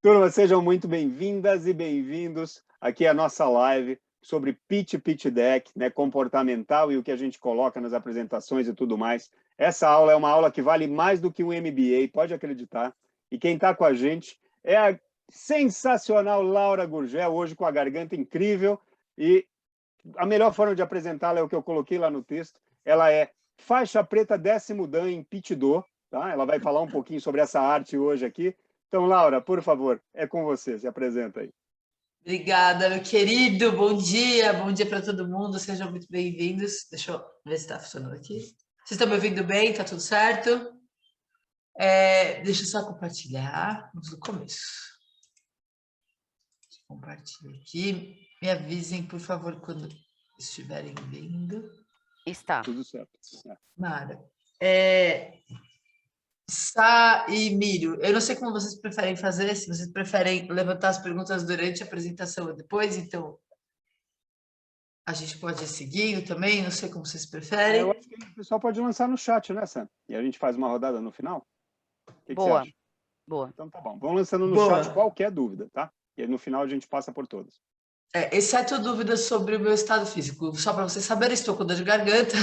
Turma, sejam muito bem-vindas e bem-vindos aqui à nossa live sobre Pitch Deck, né, comportamental e o que a gente coloca nas apresentações e tudo mais. Essa aula é uma aula que vale mais do que um MBA, pode acreditar. E quem está com a gente é a sensacional Laura Gurgel, hoje com a garganta incrível. E a melhor forma de apresentá-la é o que eu coloquei lá no texto. Ela é faixa preta 10º Dan em Pitch Do, tá? Ela vai falar um pouquinho sobre essa arte hoje aqui. Então, Laura, por favor, é com você, se apresenta aí. Obrigada, meu querido. Bom dia para todo mundo. Sejam muito bem-vindos. Deixa eu ver se está funcionando aqui. Vocês estão me ouvindo bem? Está tudo certo? Deixa eu só compartilhar. Vamos do começo. Compartilhe aqui. Me avisem, por favor, quando estiverem vendo. Está. Tudo certo. Mara. Sá e Mírio, eu não sei como vocês preferem fazer, se vocês preferem levantar as perguntas durante a apresentação ou depois, então a gente pode ir seguindo também, não sei como vocês preferem. Eu acho que o pessoal pode lançar no chat, né, Sam? E a gente faz uma rodada no final? O que Boa. você acha? Boa. Então tá bom. Vão lançando no Boa. chat qualquer dúvida, tá? E aí, no final a gente passa por todas. Exceto dúvidas sobre o meu estado físico. Só para vocês saberem, estou com dor de garganta,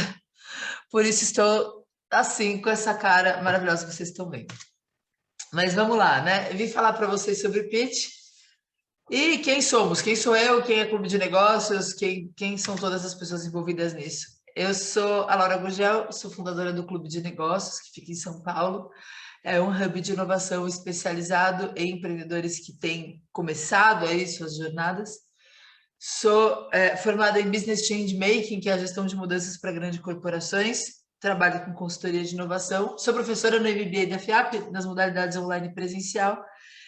por isso estou assim, com essa cara maravilhosa que vocês estão vendo. Mas vamos lá, né? Eu vim falar para vocês sobre pitch. E quem somos? Quem sou eu? Quem é Clube de Negócios? Quem são todas as pessoas envolvidas nisso? Eu sou a Laura Gurgel, sou fundadora do Clube de Negócios, que fica em São Paulo. É um hub de inovação especializado em empreendedores que têm começado aí suas jornadas. Sou formada em Business Change Making, que é a gestão de mudanças para grandes corporações. Trabalho com consultoria de inovação. Sou professora no MBA da FIAP, nas modalidades online e presencial.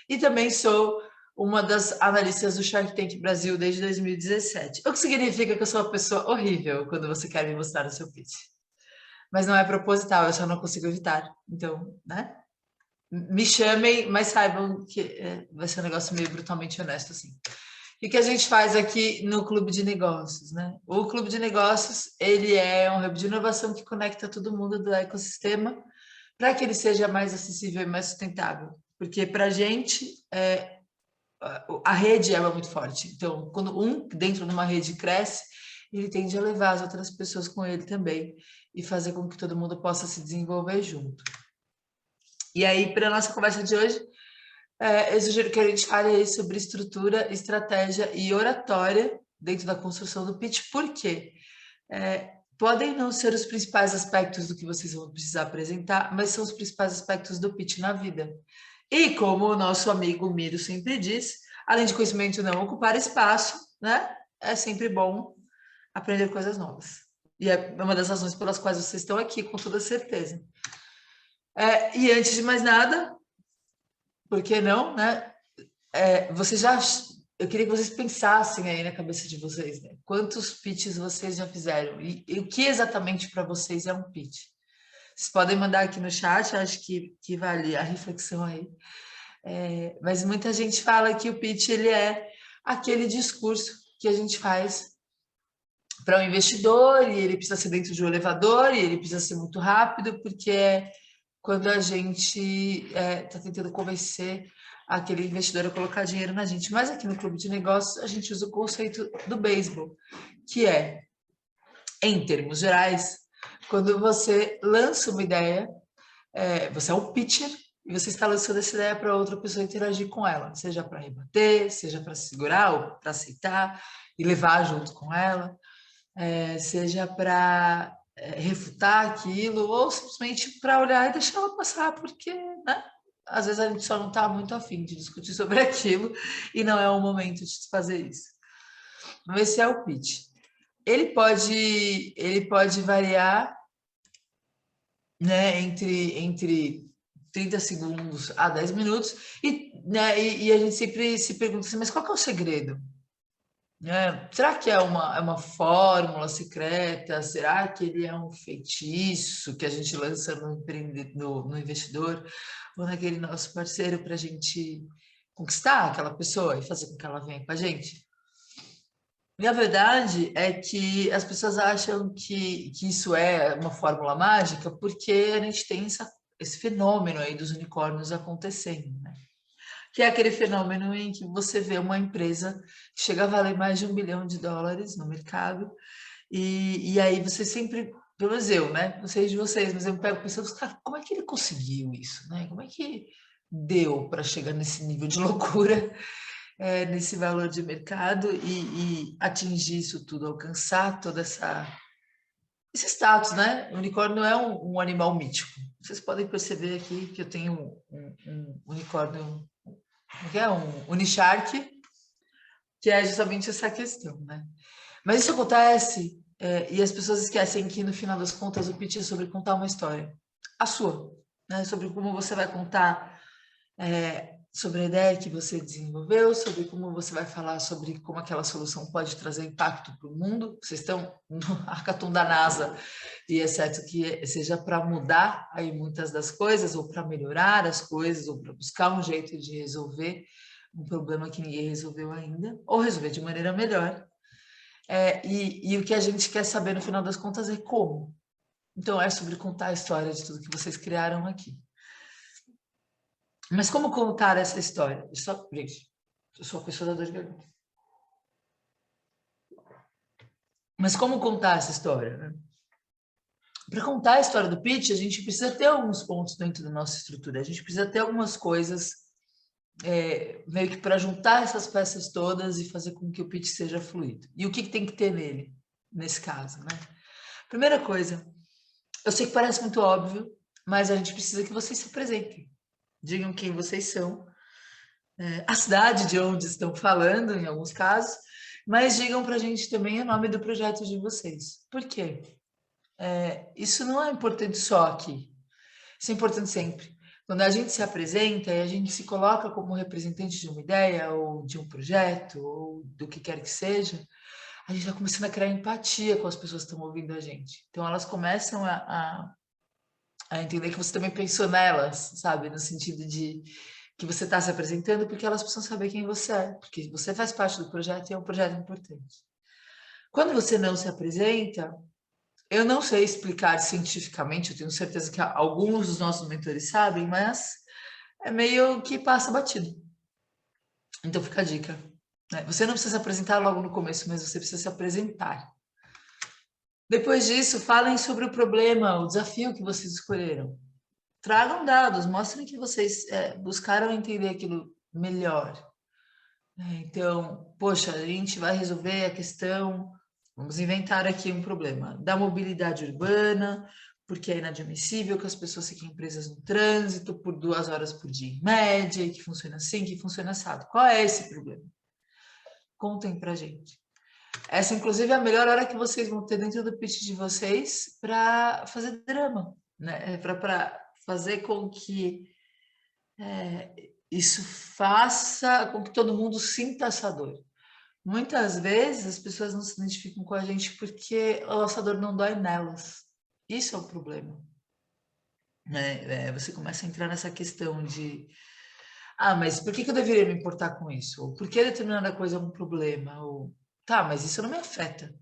E também sou uma das analistas do Shark Tank Brasil desde 2017. O que significa que eu sou uma pessoa horrível quando você quer me mostrar o seu pitch. Mas não é proposital, eu só não consigo evitar. Então, né? Me chamem, mas saibam que vai ser um negócio meio brutalmente honesto, assim. O que a gente faz aqui no Clube de Negócios, né? O Clube de Negócios, ele é um hub de inovação que conecta todo mundo do ecossistema para que ele seja mais acessível e mais sustentável. Porque para a gente, a rede é muito forte. Então, quando um dentro de uma rede cresce, ele tende a levar as outras pessoas com ele também e fazer com que todo mundo possa se desenvolver junto. E aí, para a nossa conversa de hoje, eu sugiro que a gente fale sobre estrutura, estratégia e oratória dentro da construção do pitch. Por quê? Podem não ser os principais aspectos do que vocês vão precisar apresentar, mas são os principais aspectos do pitch na vida. E como o nosso amigo Miro sempre diz, além de conhecimento não ocupar espaço, né? É sempre bom aprender coisas novas. E é uma das razões pelas quais vocês estão aqui, com toda certeza. E antes de mais nada, por que não, né? Eu queria que vocês pensassem aí na cabeça de vocês, né? Quantos pitches vocês já fizeram? E o que exatamente para vocês é um pitch? Vocês podem mandar aqui no chat, acho que vale a reflexão aí. Mas muita gente fala que o pitch ele é aquele discurso que a gente faz para um investidor e ele precisa ser dentro de um elevador e ele precisa ser muito rápido, porque é quando a gente está tentando convencer aquele investidor a colocar dinheiro na gente. Mas aqui no Clube de Negócios a gente usa o conceito do beisebol, que é, em termos gerais, quando você lança uma ideia, você é um pitcher e você está lançando essa ideia para outra pessoa interagir com ela, seja para rebater, seja para segurar ou para aceitar e levar junto com ela, seja para refutar aquilo ou simplesmente para olhar e deixar ela passar, porque, né? Às vezes a gente só não está muito afim de discutir sobre aquilo e não é o momento de fazer isso. Então, esse é o pitch. Ele pode variar, né, entre 30 segundos a 10 minutos e a gente sempre se pergunta assim, mas qual que é o segredo? Será que é uma fórmula secreta? Será que ele é um feitiço que a gente lança no investidor ou naquele nosso parceiro para a gente conquistar aquela pessoa e fazer com que ela venha com a gente? E a verdade é que as pessoas acham que isso é uma fórmula mágica porque a gente tem esse fenômeno aí dos unicórnios acontecendo, né? que é aquele fenômeno em que você vê uma empresa que chega a valer mais de $1 bilhão no mercado, e aí você sempre, pelo menos eu, né? Não sei de vocês, mas eu me pego pensando, cara, como é que ele conseguiu isso, né? Como é que deu para chegar nesse nível de loucura, nesse valor de mercado e atingir isso tudo, alcançar toda esse status, né? O unicórnio é um animal mítico. Vocês podem perceber aqui que eu tenho um unicórnio, que é um unishark, que é justamente essa questão, né? Mas isso acontece e as pessoas esquecem que, no final das contas, o pitch é sobre contar uma história. A sua, né? Sobre como você vai contar sobre a ideia que você desenvolveu, sobre como você vai falar sobre como aquela solução pode trazer impacto para o mundo. Vocês estão no hackathon da NASA e é certo que seja para mudar aí muitas das coisas, ou para melhorar as coisas, ou para buscar um jeito de resolver um problema que ninguém resolveu ainda, ou resolver de maneira melhor. E o que a gente quer saber, no final das contas, é como. Então, é sobre contar a história de tudo que vocês criaram aqui. Mas como contar essa história? Gente, eu sou a pessoa da dor de garganta. Mas como contar essa história, né? Para contar a história do pitch, a gente precisa ter alguns pontos dentro da nossa estrutura. A gente precisa ter algumas coisas meio que para juntar essas peças todas e fazer com que o pitch seja fluido. E o que tem que ter nele, nesse caso, né? Primeira coisa, eu sei que parece muito óbvio, mas a gente precisa que vocês se apresentem. Digam quem vocês são, a cidade de onde estão falando, em alguns casos, mas digam para a gente também o nome do projeto de vocês. Por quê? Isso não é importante só aqui, isso é importante sempre. Quando a gente se apresenta e a gente se coloca como representante de uma ideia, ou de um projeto, ou do que quer que seja, a gente está começando a criar empatia com as pessoas que estão ouvindo a gente. Então, elas começam a entender que você também pensou nelas, sabe? No sentido de que você está se apresentando porque elas precisam saber quem você é, porque você faz parte do projeto e é um projeto importante. Quando você não se apresenta, eu não sei explicar cientificamente, eu tenho certeza que alguns dos nossos mentores sabem, mas é meio que passa batido. Então fica a dica, né? Você não precisa se apresentar logo no começo, mas você precisa se apresentar. Depois disso, falem sobre o problema, o desafio que vocês escolheram. Tragam dados, mostrem que vocês buscaram entender aquilo melhor. Então, poxa, a gente vai resolver a questão, vamos inventar aqui um problema, da mobilidade urbana, porque é inadmissível que as pessoas fiquem presas no trânsito por 2 horas por dia em média, e que funciona assim, que funciona assado. Qual é esse problema? Contem pra gente. Essa, inclusive, é a melhor hora que vocês vão ter dentro do pitch de vocês para fazer drama, né? Para fazer com que isso faça com que todo mundo sinta essa dor. Muitas vezes as pessoas não se identificam com a gente porque a nossa dor não dói nelas. Isso é o problema, né? Você começa a entrar nessa questão de mas por que eu deveria me importar com isso? Ou por que determinada coisa é um problema? Ou tá, mas isso não me afeta.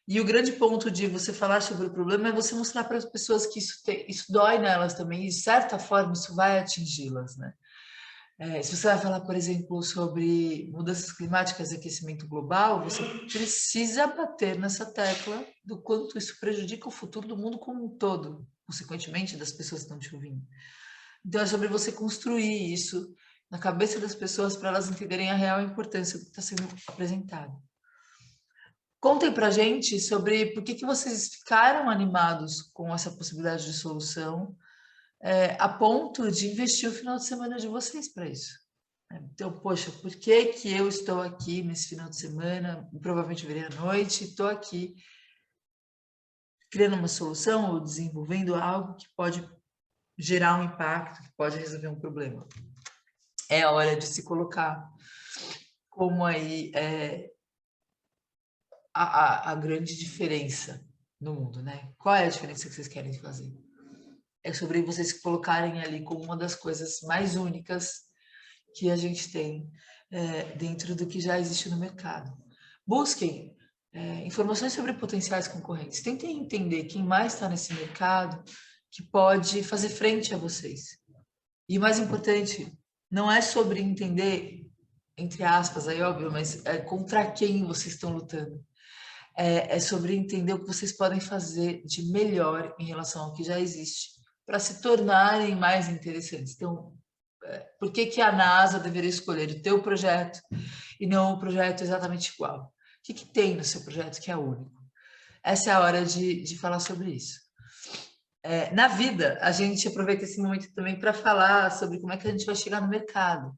E o grande ponto de você falar sobre o problema é você mostrar para as pessoas que isso dói nelas também, e de certa forma isso vai atingi-las, né? Se você vai falar, por exemplo, sobre mudanças climáticas e aquecimento global, você precisa bater nessa tecla do quanto isso prejudica o futuro do mundo como um todo, consequentemente das pessoas que estão te ouvindo. Então é sobre você construir isso na cabeça das pessoas para elas entenderem a real importância do que está sendo apresentado. Contem para a gente sobre por que vocês ficaram animados com essa possibilidade de solução, a ponto de investir o final de semana de vocês para isso. Então, poxa, por que eu estou aqui nesse final de semana, provavelmente virei à noite, estou aqui criando uma solução ou desenvolvendo algo que pode gerar um impacto, que pode resolver um problema. É a hora de se colocar como aí a grande diferença no mundo, né? Qual é a diferença que vocês querem fazer? É sobre vocês se colocarem ali como uma das coisas mais únicas que a gente tem dentro do que já existe no mercado. Busquem informações sobre potenciais concorrentes. Tentem entender quem mais está nesse mercado que pode fazer frente a vocês. E o mais importante, não é sobre entender, entre aspas, aí óbvio, mas é contra quem vocês estão lutando. É sobre entender o que vocês podem fazer de melhor em relação ao que já existe, para se tornarem mais interessantes. Então, por que que a NASA deveria escolher o teu projeto e não um projeto exatamente igual? O que que tem no seu projeto que é único? Essa é a hora de falar sobre isso. Na vida, a gente aproveita esse momento também para falar sobre como é que a gente vai chegar no mercado.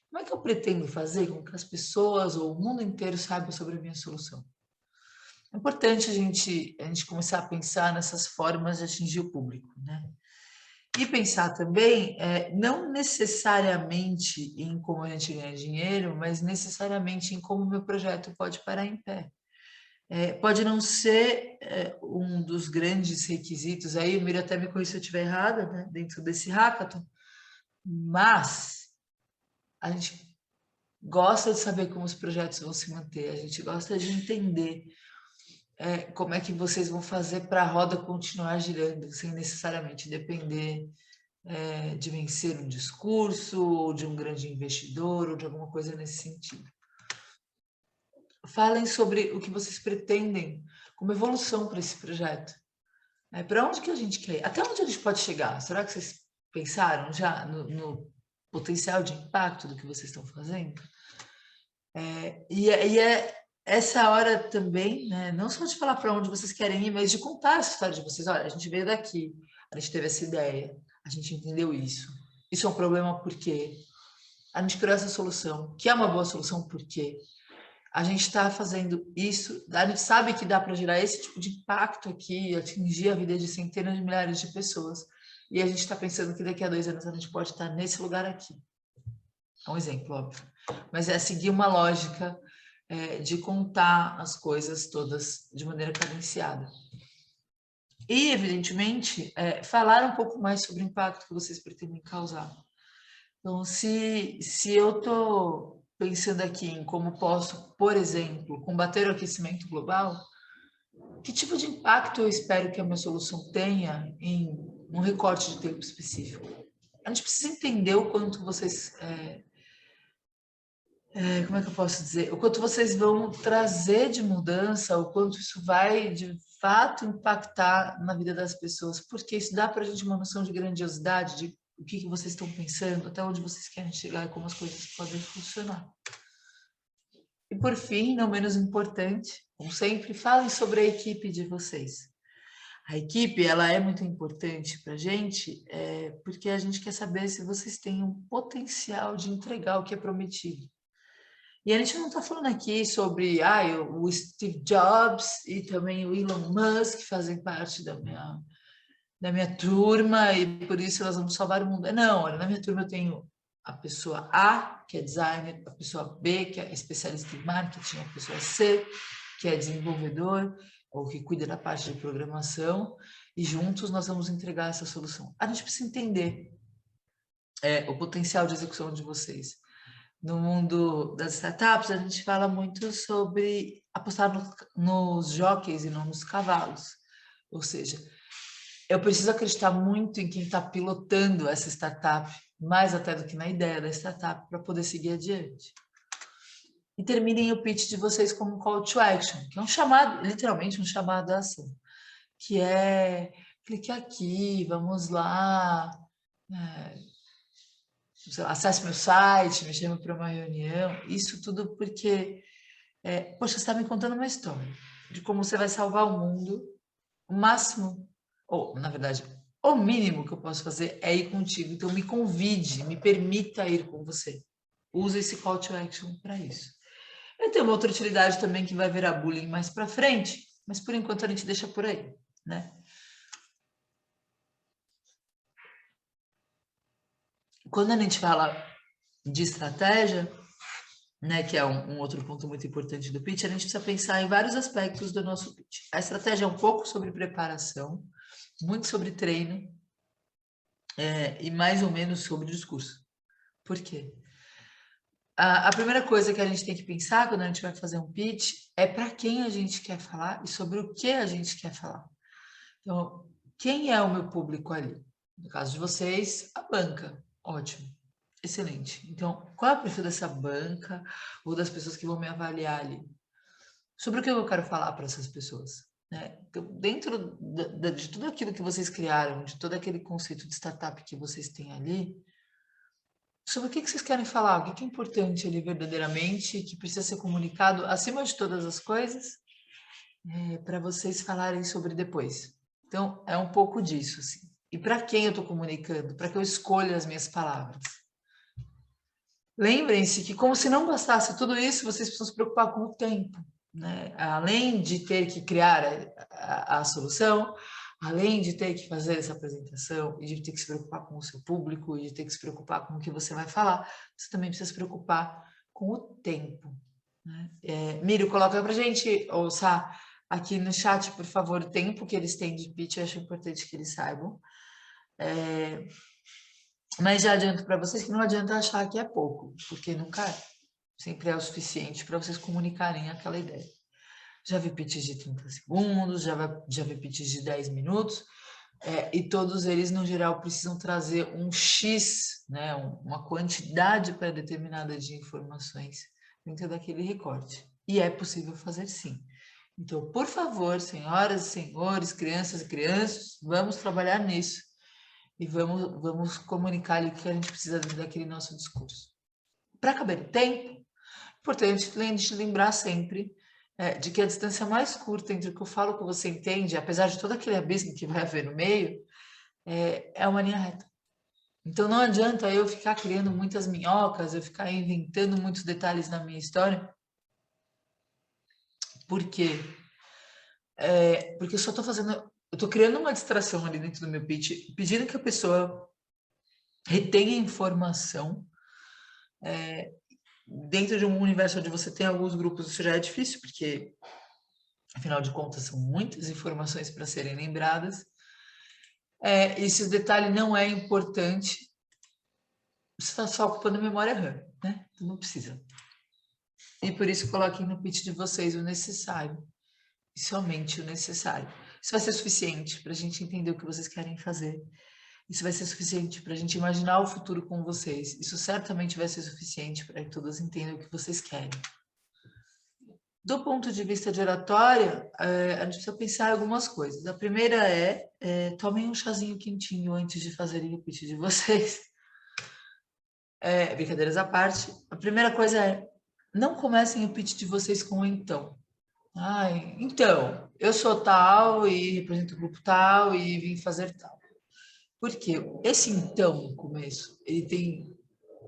Como é que eu pretendo fazer com que as pessoas ou o mundo inteiro saibam sobre a minha solução? É importante a gente começar a pensar nessas formas de atingir o público, né? E pensar também, não necessariamente em como a gente ganha dinheiro, mas necessariamente em como o meu projeto pode parar em pé. Pode não ser um dos grandes requisitos, aí o Miro até me corrija se eu estiver errada, né, dentro desse hackathon, mas a gente gosta de saber como os projetos vão se manter, a gente gosta de entender como é que vocês vão fazer para a roda continuar girando, sem necessariamente depender de vencer um discurso, ou de um grande investidor, ou de alguma coisa nesse sentido. Falem sobre o que vocês pretendem como evolução para esse projeto. Para onde que a gente quer ir? Até onde a gente pode chegar? Será que vocês pensaram já no potencial de impacto do que vocês estão fazendo? E é essa hora também, né, não só de falar para onde vocês querem ir, mas de contar essa história de vocês. Olha, a gente veio daqui, a gente teve essa ideia, a gente entendeu isso. Isso é um problema por quê? A gente criou essa solução, que é uma boa solução por quê? A gente está fazendo isso, a gente sabe que dá para gerar esse tipo de impacto aqui, atingir a vida de centenas de milhares de pessoas. E a gente está pensando que daqui a 2 anos a gente pode estar nesse lugar aqui. É um exemplo, óbvio. Mas é seguir uma lógica de contar as coisas todas de maneira cadenciada. E, evidentemente, falar um pouco mais sobre o impacto que vocês pretendem causar. Então, se eu estou pensando aqui em como posso, por exemplo, combater o aquecimento global, que tipo de impacto eu espero que a minha solução tenha em um recorte de tempo específico? A gente precisa entender o quanto vocês... como é que eu posso dizer? O quanto vocês vão trazer de mudança, o quanto isso vai, de fato, impactar na vida das pessoas, porque isso dá para a gente uma noção de grandiosidade, de o que vocês estão pensando, até onde vocês querem chegar e como as coisas podem funcionar. E, por fim, não menos importante, como sempre, falem sobre a equipe de vocês. A equipe, ela é muito importante para a gente, porque a gente quer saber se vocês têm um potencial de entregar o que é prometido. E a gente não está falando aqui sobre o Steve Jobs e também o Elon Musk fazem parte da minha turma e por isso elas vão salvar o mundo. Não, olha, na minha turma eu tenho a pessoa A, que é designer, a pessoa B, que é especialista em marketing, a pessoa C, que é desenvolvedor ou que cuida da parte de programação e juntos nós vamos entregar essa solução. A gente precisa entender o potencial de execução de vocês. No mundo das startups, a gente fala muito sobre apostar nos jockeys e não nos cavalos. Ou seja, eu preciso acreditar muito em quem está pilotando essa startup, mais até do que na ideia da startup, para poder seguir adiante. E terminem o pitch de vocês com um call to action, que é um chamado, literalmente um chamado à ação, que é clique aqui, vamos lá, acesse meu site, me chame para uma reunião, isso tudo porque, poxa, você está me contando uma história de como você vai salvar o mundo, o máximo, ou na verdade, o mínimo que eu posso fazer é ir contigo, então me convide, me permita ir com você. Use esse call to action para isso. Eu tenho uma outra utilidade também que vai virar bullying mais para frente, mas por enquanto a gente deixa por aí, né? Quando a gente fala de estratégia, né, que é um outro ponto muito importante do pitch, a gente precisa pensar em vários aspectos do nosso pitch. A estratégia é um pouco sobre preparação, muito sobre treino e mais ou menos sobre discurso. Por quê? A primeira coisa que a gente tem que pensar quando a gente vai fazer um pitch é para quem a gente quer falar e sobre o que a gente quer falar. Então, quem é o meu público ali? No caso de vocês, a banca. Ótimo. Excelente. Então, qual é o perfil dessa banca ou das pessoas que vão me avaliar ali? Sobre o que eu quero falar para essas pessoas, né? Então, dentro de tudo aquilo que vocês criaram, de todo aquele conceito de startup que vocês têm ali, sobre o que vocês querem falar, o que é importante ali verdadeiramente, que precisa ser comunicado acima de todas as coisas, para vocês falarem sobre depois. Então, é um pouco disso, assim. E para quem eu estou comunicando? Para que eu escolha as minhas palavras. Lembrem-se que, como se não bastasse tudo isso, vocês precisam se preocupar com o tempo, né? Além de ter que criar a solução, além de ter que fazer essa apresentação e de ter que se preocupar com o seu público e de ter que se preocupar com o que você vai falar, você também precisa se preocupar com o tempo, né? Mírio, coloca pra gente, ou Sá, aqui no chat, por favor, o tempo que eles têm de pitch, eu acho importante que eles saibam. Mas já adianto para vocês que não adianta achar que é pouco, porque nunca é. Sempre é o suficiente para vocês comunicarem aquela ideia. Já vi pitches de 30 segundos, já vi pitches de 10 minutos, e todos eles, no geral, precisam trazer um X, né, uma quantidade pré-determinada de informações dentro daquele recorte. E é possível fazer sim. Então, por favor, senhoras e senhores, crianças e crianças, vamos trabalhar nisso. E vamos comunicar ali o que a gente precisa daquele nosso discurso. Para caber o tempo, importante lembrar sempre de que a distância mais curta entre o que eu falo e o que você entende, apesar de todo aquele abismo que vai haver no meio, é uma linha reta. Então não adianta eu ficar criando muitas minhocas, eu ficar inventando muitos detalhes na minha história. Por quê? Porque eu só estou fazendo... Eu estou criando uma distração ali dentro do meu pitch, pedindo que a pessoa retenha informação. Dentro de um universo onde você tem alguns grupos, isso já é difícil, porque, afinal de contas, são muitas informações para serem lembradas. E se o detalhe não é importante, você está só ocupando memória RAM, né? Então não precisa. E por isso coloquem no pitch de vocês o necessário, e somente o necessário. Isso vai ser suficiente para a gente entender o que vocês querem fazer. Isso vai ser suficiente para a gente imaginar o futuro com vocês. Isso certamente vai ser suficiente para que todos entendam o que vocês querem. Do ponto de vista de oratória, a gente precisa pensar em algumas coisas. A primeira tomem um chazinho quentinho antes de fazerem o pitch de vocês. Brincadeiras à parte. A primeira coisa não comecem o pitch de vocês com então. Então, eu sou tal e represento o grupo tal e vim fazer tal. Porque esse então no começo, ele tem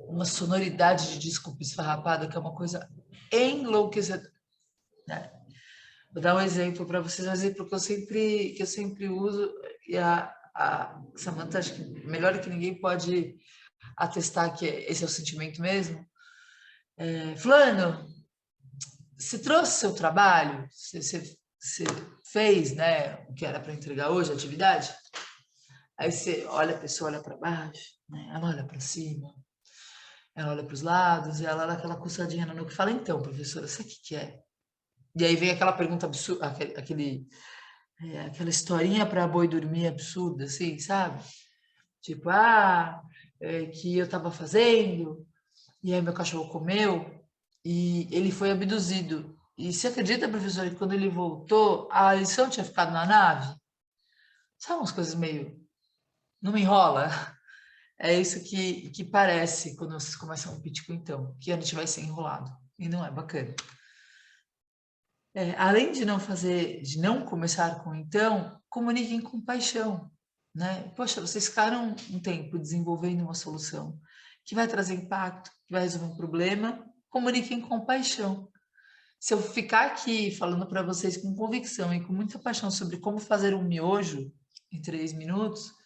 uma sonoridade de desculpa esfarrapada que é uma coisa enlouquecedora, né? Vou dar um exemplo para vocês, um exemplo que eu sempre uso, e a Samantha, acho que melhor que ninguém pode atestar que esse é o sentimento mesmo. Fulano, você trouxe seu trabalho? Você fez, né, o que era para entregar hoje, a atividade? Aí você olha, a pessoa olha para baixo, né? Ela olha para cima, ela olha para os lados, e ela dá aquela coçadinha no nuco e fala, então, professora, você o que é? E aí vem aquela pergunta absurda, aquela historinha para boi dormir absurda, assim, sabe? Tipo, que eu estava fazendo, e aí meu cachorro comeu, e ele foi abduzido. E você acredita, professor, que quando ele voltou, a lição tinha ficado na nave? Sabe umas coisas meio... Não me enrola? É isso que parece quando vocês começam um pitch com então, que a gente vai ser enrolado. E não é bacana. Além de não começar com então, comuniquem com paixão, né? Poxa, vocês ficaram um tempo desenvolvendo uma solução que vai trazer impacto, que vai resolver um problema, comuniquem com paixão. Se eu ficar aqui falando para vocês com convicção e com muita paixão sobre como fazer um miojo em 3 minutos,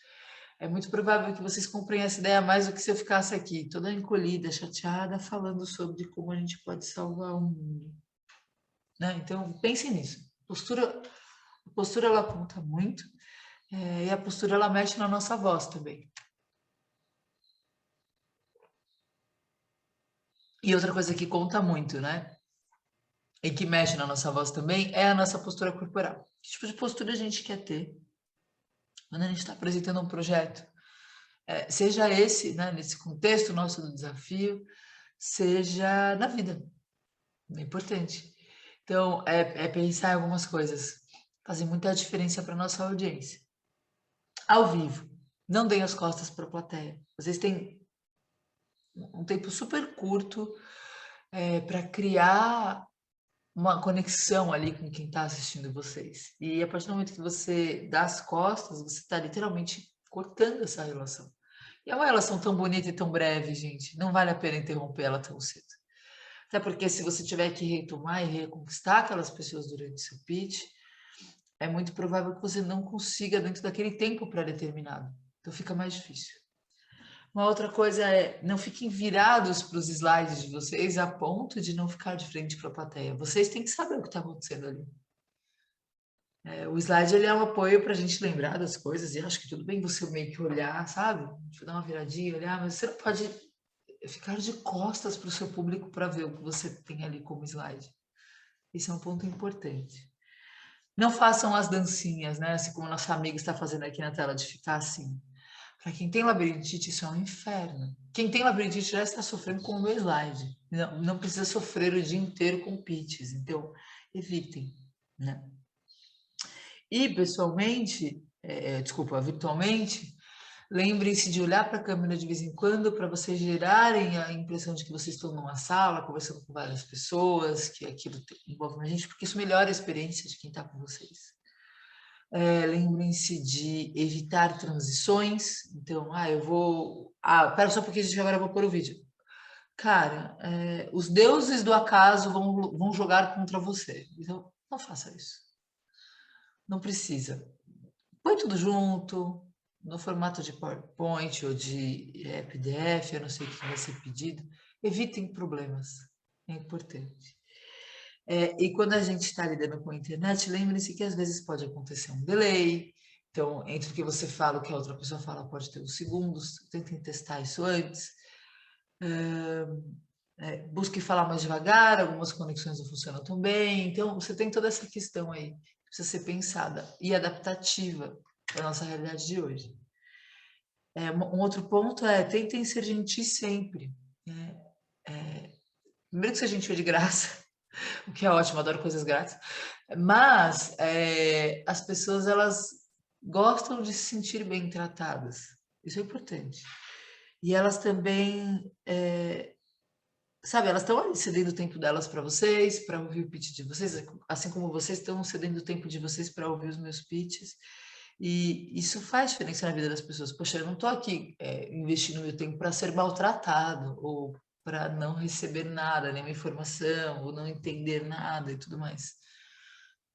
é muito provável que vocês comprem essa ideia mais do que se eu ficasse aqui, toda encolhida, chateada, falando sobre como a gente pode salvar o mundo. Né? Então, pensem nisso. A postura ela conta muito, e a postura ela mexe na nossa voz também. E outra coisa que conta muito, né? E que mexe na nossa voz também é a nossa postura corporal. Que tipo de postura a gente quer ter quando a gente está apresentando um projeto? seja esse, né, nesse contexto nosso do desafio, seja na vida. É importante. Então, é pensar em algumas coisas. Fazem muita diferença para a nossa audiência. Ao vivo, não deem as costas para a plateia. Vocês têm um tempo super curto para criar uma conexão ali com quem está assistindo vocês. E a partir do momento que você dá as costas, você está literalmente cortando essa relação. E é uma relação tão bonita e tão breve, gente. Não vale a pena interromper ela tão cedo. Até porque se você tiver que retomar e reconquistar aquelas pessoas durante seu pitch, é muito provável que você não consiga dentro daquele tempo pré-determinado. Então fica mais difícil. Uma outra coisa é, não fiquem virados para os slides de vocês a ponto de não ficar de frente para a plateia. Vocês têm que saber o que está acontecendo ali. O slide ele é um apoio para a gente lembrar das coisas, e acho que tudo bem você meio que olhar, sabe? Tipo, dar uma viradinha, olhar, mas você não pode ficar de costas para o seu público para ver o que você tem ali como slide. Esse é um ponto importante. Não façam as dancinhas, né? Assim como nossa amiga está fazendo aqui na tela, de ficar assim. Para quem tem labirintite, isso é um inferno. Quem tem labirintite já está sofrendo com o meu slide. Não precisa sofrer o dia inteiro com pitches. Então, evitem, né? E, pessoalmente, virtualmente, lembrem-se de olhar para a câmera de vez em quando para vocês gerarem a impressão de que vocês estão numa sala, conversando com várias pessoas, que aquilo envolve a gente, porque isso melhora a experiência de quem está com vocês. Lembrem-se de evitar transições. Então, eu vou... pera só um pouquinho, gente, agora eu vou pôr o vídeo. Cara, os deuses do acaso vão jogar contra você. Então, não faça isso. Não precisa. Põe tudo junto, no formato de PowerPoint ou de PDF, eu não sei o que vai ser pedido. Evitem problemas, é importante. E quando a gente está lidando com a internet, lembre-se que às vezes pode acontecer um delay. Então, entre o que você fala e o que a outra pessoa fala, pode ter uns segundos. Tentem testar isso antes. Busque falar mais devagar, algumas conexões não funcionam tão bem. Então, você tem toda essa questão aí, que precisa ser pensada e adaptativa para a nossa realidade de hoje. Um outro ponto é, tentem ser gentis sempre. Primeiro que seja gentil de graça, o que é ótimo, adoro coisas grátis. Mas as pessoas, elas gostam de se sentir bem tratadas. Isso é importante. E elas também... elas estão ali cedendo o tempo delas para vocês, para ouvir o pitch de vocês, assim como vocês estão cedendo o tempo de vocês para ouvir os meus pitches. E isso faz diferença na vida das pessoas. Poxa, eu não estou aqui investindo meu tempo para ser maltratado, ou para não receber nada, nenhuma informação, ou não entender nada e tudo mais.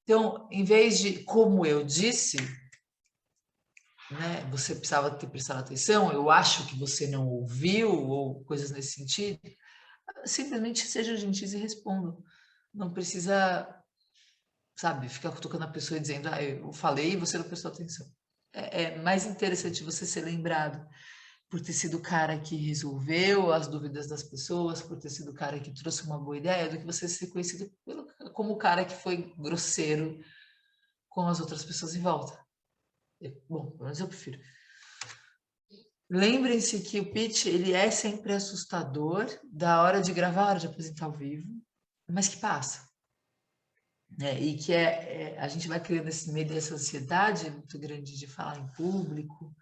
Então, em vez de, como eu disse, né, você precisava ter prestado atenção, eu acho que você não ouviu, ou coisas nesse sentido, simplesmente sejam gentis e respondam. Não precisa, ficar cutucando a pessoa e dizendo, eu falei e você não prestou atenção. É mais interessante você ser lembrado por ter sido o cara que resolveu as dúvidas das pessoas, por ter sido o cara que trouxe uma boa ideia, do que você ser conhecido como o cara que foi grosseiro com as outras pessoas em volta. Bom, pelo menos eu prefiro. Lembrem-se que o pitch, ele é sempre assustador, da hora de gravar, a hora de apresentar ao vivo, mas que passa. E que a gente vai criando esse meio dessa ansiedade muito grande de falar em público,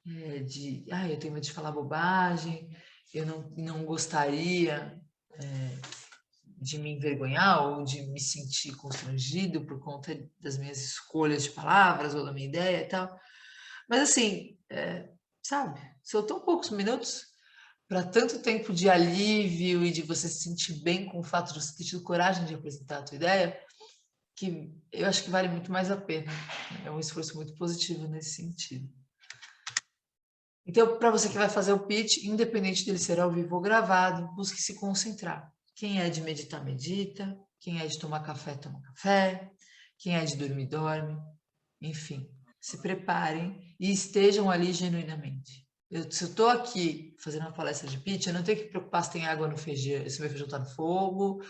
eu tenho medo de falar bobagem, eu não gostaria de me envergonhar ou de me sentir constrangido por conta das minhas escolhas de palavras ou da minha ideia e tal. Mas assim, são tão poucos minutos para tanto tempo de alívio e de você se sentir bem com o fato de você ter tido coragem de apresentar a tua ideia, que eu acho que vale muito mais a pena. É um esforço muito positivo nesse sentido. Então, para você que vai fazer o pitch, independente dele ser ao vivo ou gravado, busque se concentrar. Quem é de meditar, medita. Quem é de tomar café, toma café. Quem é de dormir, dorme. Enfim, se preparem e estejam ali genuinamente. Se eu estou aqui fazendo uma palestra de pitch, eu não tenho que me preocupar se tem água no feijão, se o meu feijão está no fogo,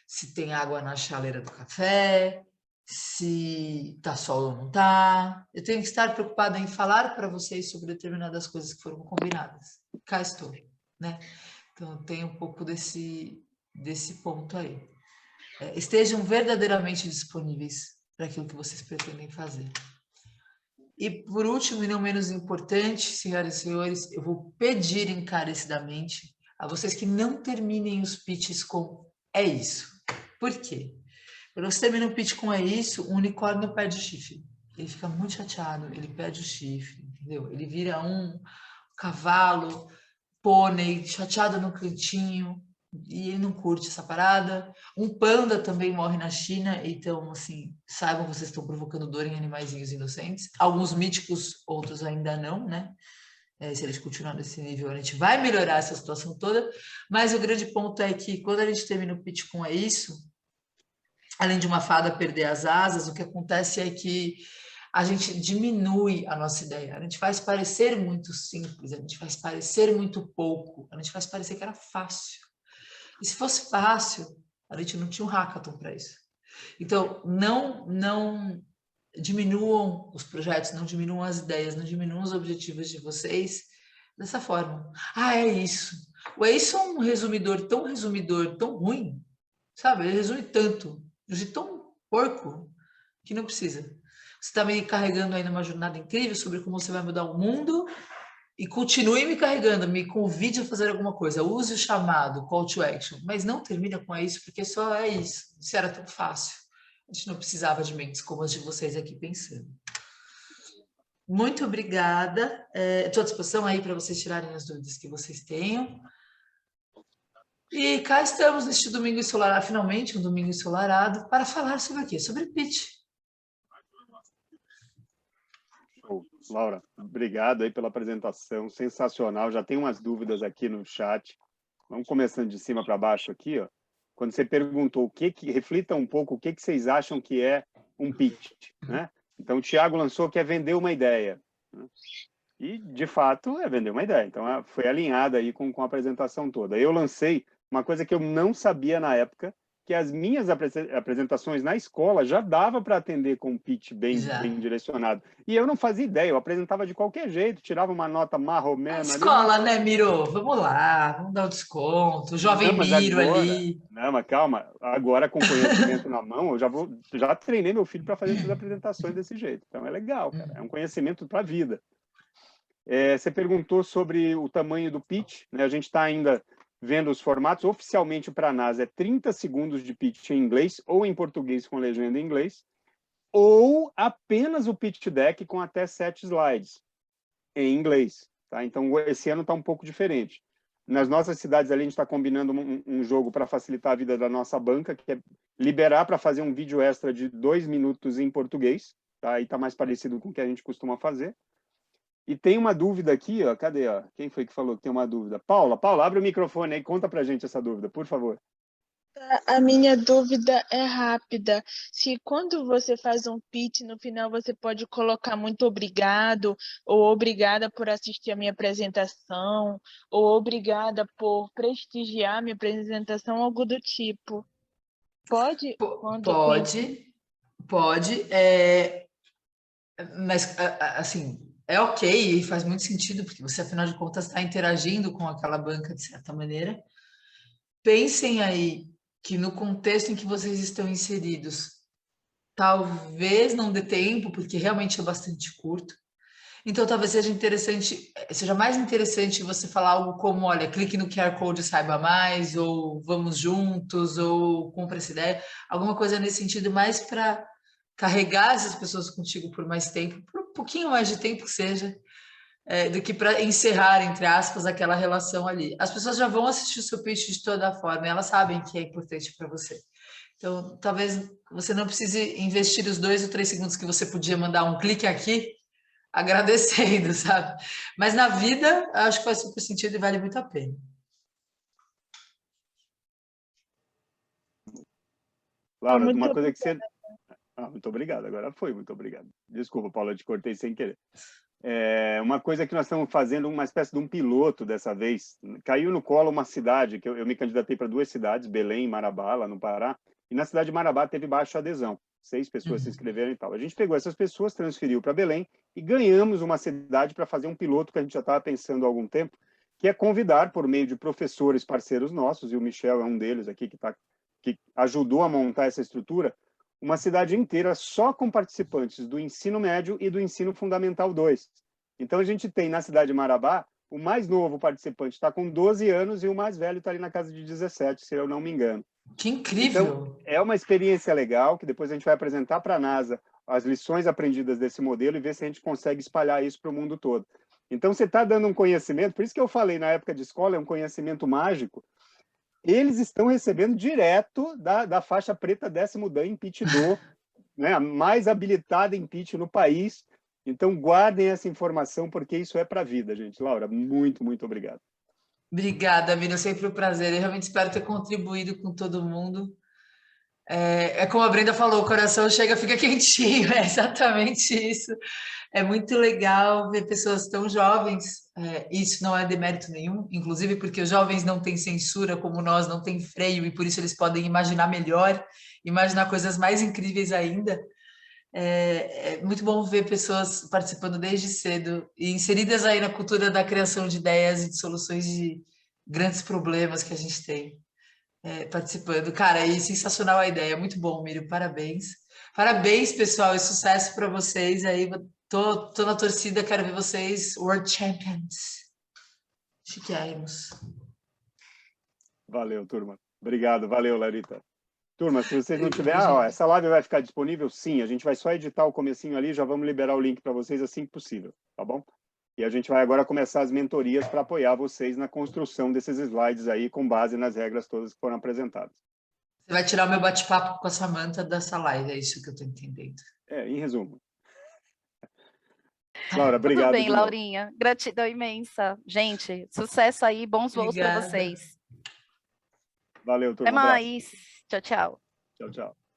se tem água na chaleira do café, se tá sol ou não tá. Eu tenho que estar preocupada em falar para vocês sobre determinadas coisas que foram combinadas. Cá estou, né? Então, tem um pouco desse ponto aí. Estejam verdadeiramente disponíveis para aquilo que vocês pretendem fazer. E, por último, e não menos importante, senhoras e senhores, eu vou pedir encarecidamente a vocês que não terminem os pitches com "é isso". Por quê? Quando você termina um pitch com "é isso", o unicórnio perde o chifre. Ele fica muito chateado, ele perde o chifre, entendeu? Ele vira um cavalo, pônei, chateado no cantinho, e ele não curte essa parada. Um panda também morre na China, então, assim, saibam que vocês estão provocando dor em animaizinhos inocentes. Alguns míticos, outros ainda não, né? Se eles continuarem nesse nível, a gente vai melhorar essa situação toda. Mas o grande ponto é que, quando a gente termina o pitch com "é isso", além de uma fada perder as asas, o que acontece é que a gente diminui a nossa ideia, a gente faz parecer muito simples, a gente faz parecer muito pouco, a gente faz parecer que era fácil. E se fosse fácil, a gente não tinha um hackathon para isso. Então, não diminuam os projetos, não diminuam as ideias, não diminuam os objetivos de vocês dessa forma. Ah, é isso. O "é isso" é um resumidor tão ruim, sabe? Ele resume tanto, de tão porco, que não precisa. Você está me carregando aí numa jornada incrível sobre como você vai mudar o mundo, e continue me carregando, me convide a fazer alguma coisa, use o chamado, call to action, mas não termina com "é isso", porque só é isso. Isso era tão fácil. A gente não precisava de mentes como as de vocês aqui pensando. Muito obrigada. Estou à disposição aí para vocês tirarem as dúvidas que vocês tenham. E cá estamos neste domingo ensolarado, finalmente um domingo ensolarado, para falar sobre o quê? Sobre pitch. Laura, obrigado aí pela apresentação, sensacional. Já tem umas dúvidas aqui no chat. Vamos começando de cima para baixo aqui, ó. Quando você perguntou reflita um pouco o que vocês acham que é um pitch, né? Então o Thiago lançou que é vender uma ideia, né? E de fato é vender uma ideia. Então foi alinhada aí com a apresentação toda. Eu lancei uma coisa que eu não sabia na época, que as minhas apresentações na escola já dava para atender com um pitch bem direcionado. E eu não fazia ideia, eu apresentava de qualquer jeito, tirava uma nota marromena ali. Escola, né, Miro? Vamos lá, vamos dar um desconto. O jovem Miro ali. Não, mas calma, agora com conhecimento na mão, eu já treinei meu filho para fazer essas apresentações desse jeito. Então é legal, cara, é um conhecimento para a vida. Você perguntou sobre o tamanho do pitch, né? A gente está ainda vendo os formatos. Oficialmente para a NASA é 30 segundos de pitch em inglês ou em português com legenda em inglês, ou apenas o pitch deck com até 7 slides em inglês. Tá? Então, esse ano está um pouco diferente. Nas nossas cidades, ali, a gente está combinando um jogo para facilitar a vida da nossa banca, que é liberar para fazer um vídeo extra de 2 minutos em português. Tá? Aí está mais parecido com o que a gente costuma fazer. E tem uma dúvida aqui, ó. Cadê? Ó? Quem foi que falou que tem uma dúvida? Paula, abre o microfone aí, conta pra gente essa dúvida, por favor. A minha dúvida é rápida. Se quando você faz um pitch, no final você pode colocar "muito obrigado", ou "obrigada por assistir a minha apresentação", ou "obrigada por prestigiar a minha apresentação", algo do tipo. Pode? Pode. Mas, assim, é ok, e faz muito sentido, porque você, afinal de contas, está interagindo com aquela banca de certa maneira. Pensem aí que no contexto em que vocês estão inseridos, talvez não dê tempo, porque realmente é bastante curto. Então, talvez seja mais interessante você falar algo como: olha, clique no QR Code e saiba mais, ou vamos juntos, ou compre essa ideia. Alguma coisa nesse sentido, mais para carregar essas pessoas contigo por mais tempo, por um pouquinho mais de tempo que seja, do que para encerrar, entre aspas, aquela relação ali. As pessoas já vão assistir o seu pitch de toda forma, e elas sabem que é importante para você. Então, talvez você não precise investir os 2 ou 3 segundos que você podia mandar um clique aqui, agradecendo, sabe? Mas na vida, acho que faz super sentido e vale muito a pena. Laura, uma coisa que você... muito obrigado, agora foi, muito obrigado. Desculpa, Paula, eu te cortei sem querer. Uma coisa que nós estamos fazendo, uma espécie de um piloto dessa vez. Caiu no colo uma cidade, que eu me candidatei para 2 cidades, Belém e Marabá, lá no Pará, e na cidade de Marabá teve baixa adesão. 6 pessoas se inscreveram e tal. A gente pegou essas pessoas, transferiu para Belém e ganhamos uma cidade para fazer um piloto que a gente já estava pensando há algum tempo, que é convidar, por meio de professores parceiros nossos, e o Michel é um deles aqui que ajudou a montar essa estrutura, uma cidade inteira só com participantes do ensino médio e do ensino fundamental 2. Então, a gente tem na cidade de Marabá, o mais novo participante está com 12 anos e o mais velho está ali na casa de 17, se eu não me engano. Que incrível! Então, é uma experiência legal, que depois a gente vai apresentar para a NASA as lições aprendidas desse modelo e ver se a gente consegue espalhar isso para o mundo todo. Então, você está dando um conhecimento, por isso que eu falei na época de escola, é um conhecimento mágico. Eles estão recebendo direto da faixa preta 10º Dan em pitch do, né, a mais habilitada em pitch no país. Então, guardem essa informação, porque isso é para a vida, gente. Laura, muito, muito obrigado. Obrigada, Miriam, sempre um prazer. Eu realmente espero ter contribuído com todo mundo. É como a Brenda falou, o coração chega, fica quentinho, é exatamente isso. É muito legal ver pessoas tão jovens, isso não é demérito nenhum, inclusive porque os jovens não têm censura como nós, não têm freio, e por isso eles podem imaginar melhor, imaginar coisas mais incríveis ainda. É muito bom ver pessoas participando desde cedo e inseridas aí na cultura da criação de ideias e de soluções de grandes problemas que a gente tem. Participando. Cara, e sensacional a ideia, muito bom, Mírio, parabéns. Parabéns, pessoal, e sucesso para vocês aí. Tô na torcida, quero ver vocês World Champions. Chiquérrimos. Valeu, turma. Obrigado, valeu, Larita. Turma, se vocês não tiverem... Gente. essa live vai ficar disponível? Sim, a gente vai só editar o comecinho ali, já vamos liberar o link para vocês assim que possível, tá bom? E a gente vai agora começar as mentorias para apoiar vocês na construção desses slides aí, com base nas regras todas que foram apresentadas. Você vai tirar o meu bate-papo com a Samantha dessa live, é isso que eu estou entendendo. Em resumo. Laura, obrigado. Tudo bem, Laurinha. Gratidão imensa. Gente, sucesso aí, bons voos para vocês. Valeu, turma. Até mais. Tchau, tchau. Tchau, tchau.